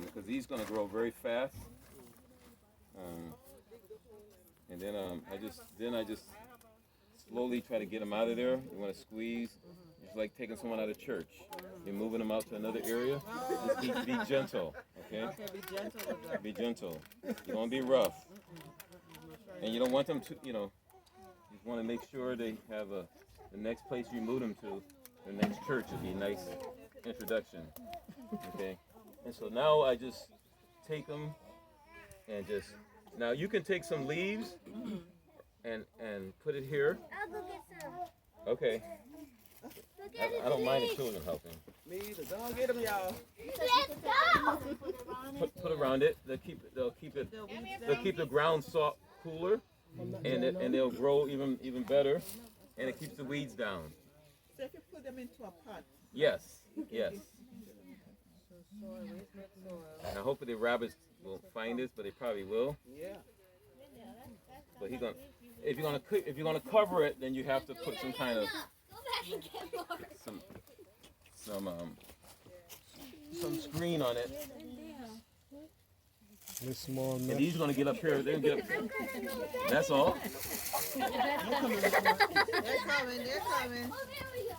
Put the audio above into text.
because he's going to grow very fast. And then I just slowly try to get him out of there. You want to squeeze. It's like taking someone out of church. You're moving them out to another area. Just be gentle, okay? Okay, be gentle with them. Be gentle. You don't be rough. And you don't want them to, you want to make sure they have the next place you move them to, the next church would be a nice introduction, okay? And so now I just take them and now you can take some leaves and put it here. I'll go get some. Okay. I don't mind the children helping. Me either. Don't get them, y'all. Let's go. Put around it. They'll keep the ground soft, cooler, and they'll grow even better, and it keeps the weeds down. So if you put them into a pot. Yes. Now hopefully the rabbits will find this, but they probably will. Yeah. But if you're gonna cover it, then you have to put some kind of some screen on it. And he's gonna get up here. They're gonna get up. That's all. They're coming. Oh, there we go.